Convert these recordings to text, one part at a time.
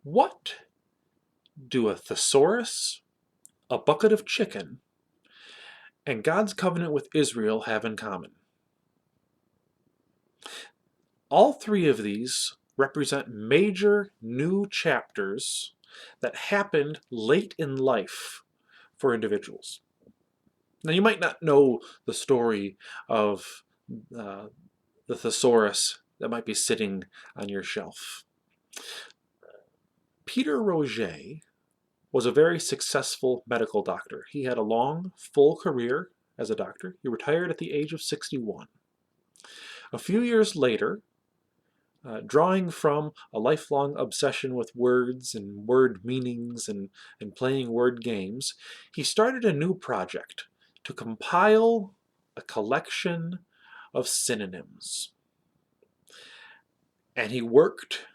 What do a thesaurus, a bucket of chicken, and God's covenant with Israel have in common? All three of these represent major new chapters that happened late in life for individuals. Now, you might not know the story of uh, the thesaurus that might be sitting on your shelf. Peter Roget was a very successful medical doctor. He had a long, full career as a doctor. He retired at the age of 61. A few years later, drawing from a lifelong obsession with words and word meanings and playing word games, he started a new project to compile a collection of synonyms. And he worked,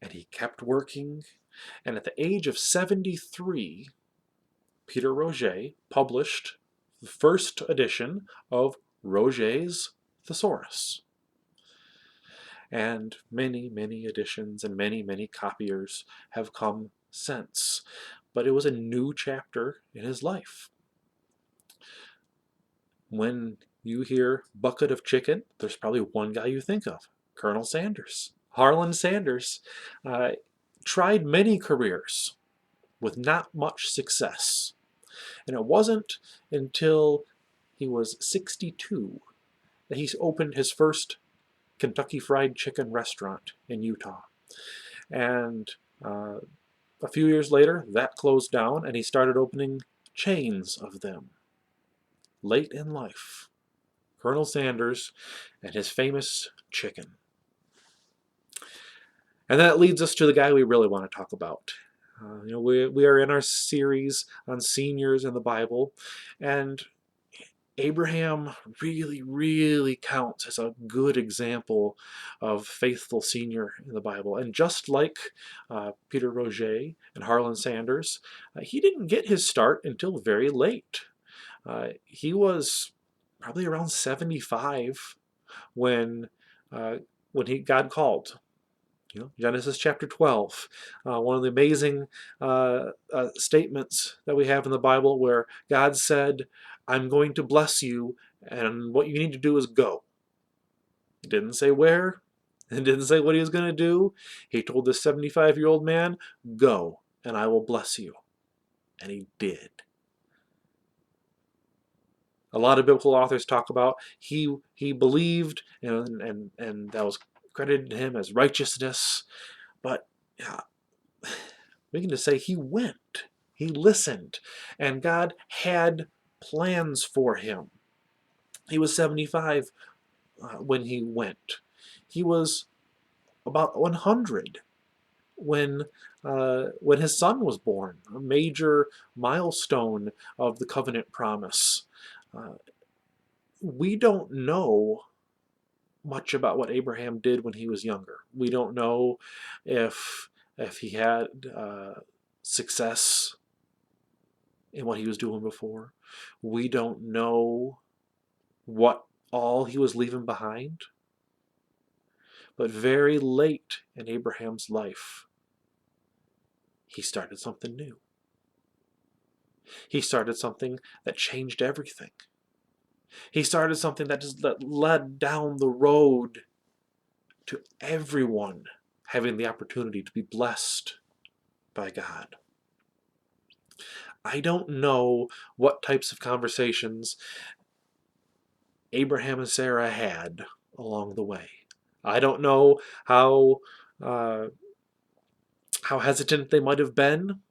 and he kept working, and at the age of 73, Peter Roget published the first edition of Roget's Thesaurus. And many, many editions and many, many copiers have come since. But it was a new chapter in his life. When you hear bucket of chicken, there's probably one guy you think of, Colonel Sanders. Harlan Sanders tried many careers with not much success. And it wasn't until he was 62 that he opened his first Kentucky Fried Chicken restaurant in Utah. And a few years later, that closed down, and he started opening chains of them. Late in life, Colonel Sanders and his famous chicken. And that leads us to the guy we really want to talk about. We are in our series on seniors in the Bible, and Abraham really, really counts as a good example of faithful senior in the Bible. And just like Peter Roget and Harlan Sanders, he didn't get his start until very late. He was probably around 75 when God called. Genesis chapter 12, one of the amazing statements that we have in the Bible where God said, I'm going to bless you, and what you need to do is go. He didn't say where, and didn't say what he was going to do. He told this 75-year-old man, go, and I will bless you. And he did. A lot of biblical authors talk about he believed, and that was credited to him as righteousness. But we can just say he went. He listened. And God had plans for him. He was 75 when he went. He was about 100 when his son was born, a major milestone of the covenant promise. We don't know much about what Abraham did when he was younger. We don't know if he had success in what he was doing before. We don't know what all he was leaving behind. But very late in Abraham's life, he started something new. He started something that changed everything. He started something that led down the road to everyone having the opportunity to be blessed by God. I don't know what types of conversations Abraham and Sarah had along the way. I don't know how hesitant they might have been.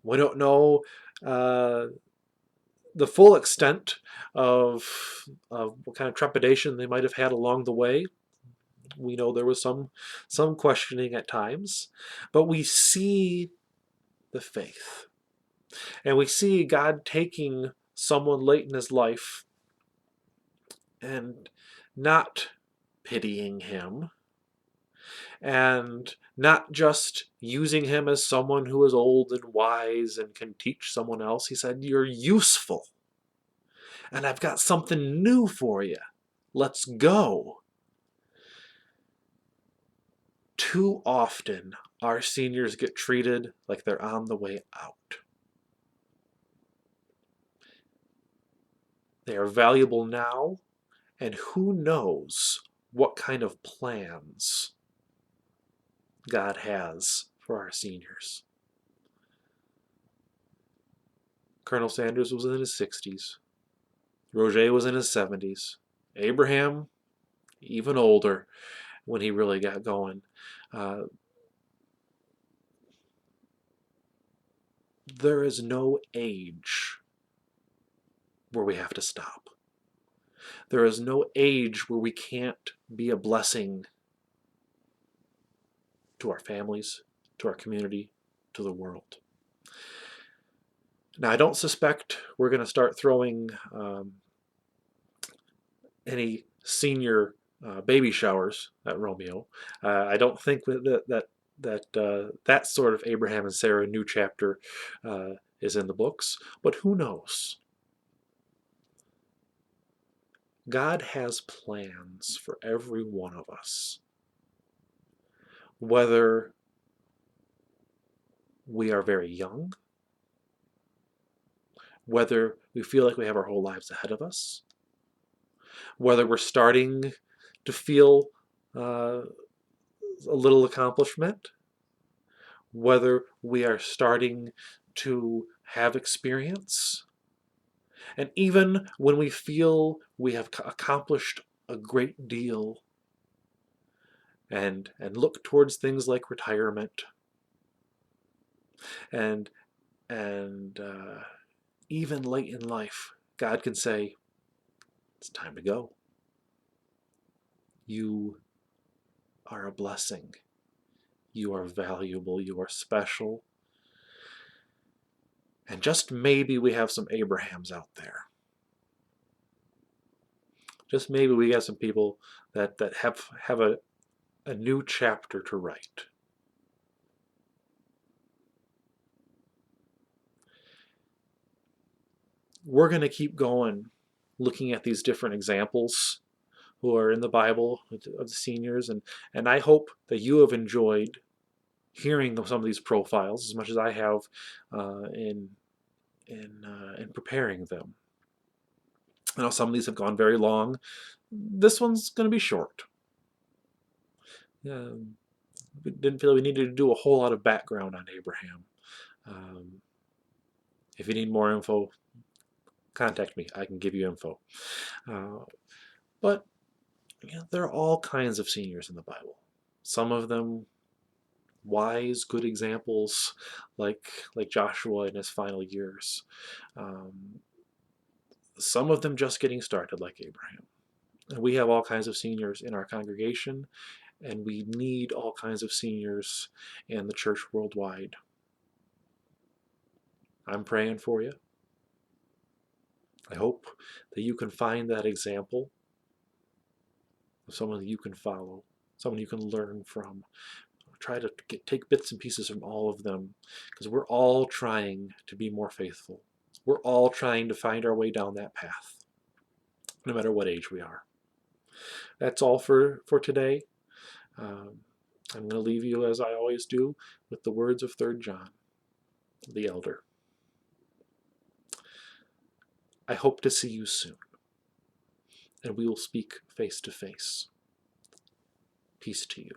We don't know the full extent of what kind of trepidation they might have had along the way. We know there was some questioning at times, but we see the faith. And we see God taking someone late in his life and not pitying him, and not just using him as someone who is old and wise and can teach someone else. He said, you're useful, and I've got something new for you. Let's go. Too often, our seniors get treated like they're on the way out. They are valuable now, and who knows what kind of plans God has for our seniors. Colonel Sanders was in his 60s. Roger was in his 70s. Abraham, even older when he really got going. Uh, there is no age where we have to stop. There is no age where we can't be a blessing to our families, to our community, to the world. Now, I don't suspect we're going to start throwing any senior baby showers at Romeo. I don't think that sort of Abraham and Sarah new chapter is in the books, but who knows? God has plans for every one of us. Whether we are very young, whether we feel like we have our whole lives ahead of us, whether we're starting to feel a little accomplishment, whether we are starting to have experience, and even when we feel we have accomplished a great deal and look towards things like retirement and and even late in life, God can say, it's time to go. You are a blessing. You are valuable. You are special. And just maybe we have some Abrahams out there. Just maybe we got some people that have a new chapter to write. We're going to keep going looking at these different examples who are in the Bible of the seniors, and I hope that you have enjoyed hearing of some of these profiles as much as I have in preparing them. I know some of these have gone very long. This one's going to be short. We didn't feel we needed to do a whole lot of background on Abraham. Um, if you need more info, contact me. I can give you info. But there are all kinds of seniors in the Bible. Some of them wise, good examples, like Joshua in his final years. Some of them just getting started, like Abraham. And we have all kinds of seniors in our congregation, and we need all kinds of seniors in the church worldwide. I'm praying for you. I hope that you can find that example of someone that you can follow, someone you can learn from. Try to take bits and pieces from all of them, because we're all trying to be more faithful. We're all trying to find our way down that path, no matter what age we are. That's all for today. I'm going to leave you, as I always do, with the words of 3 John, the elder. I hope to see you soon, and we will speak face to face. Peace to you.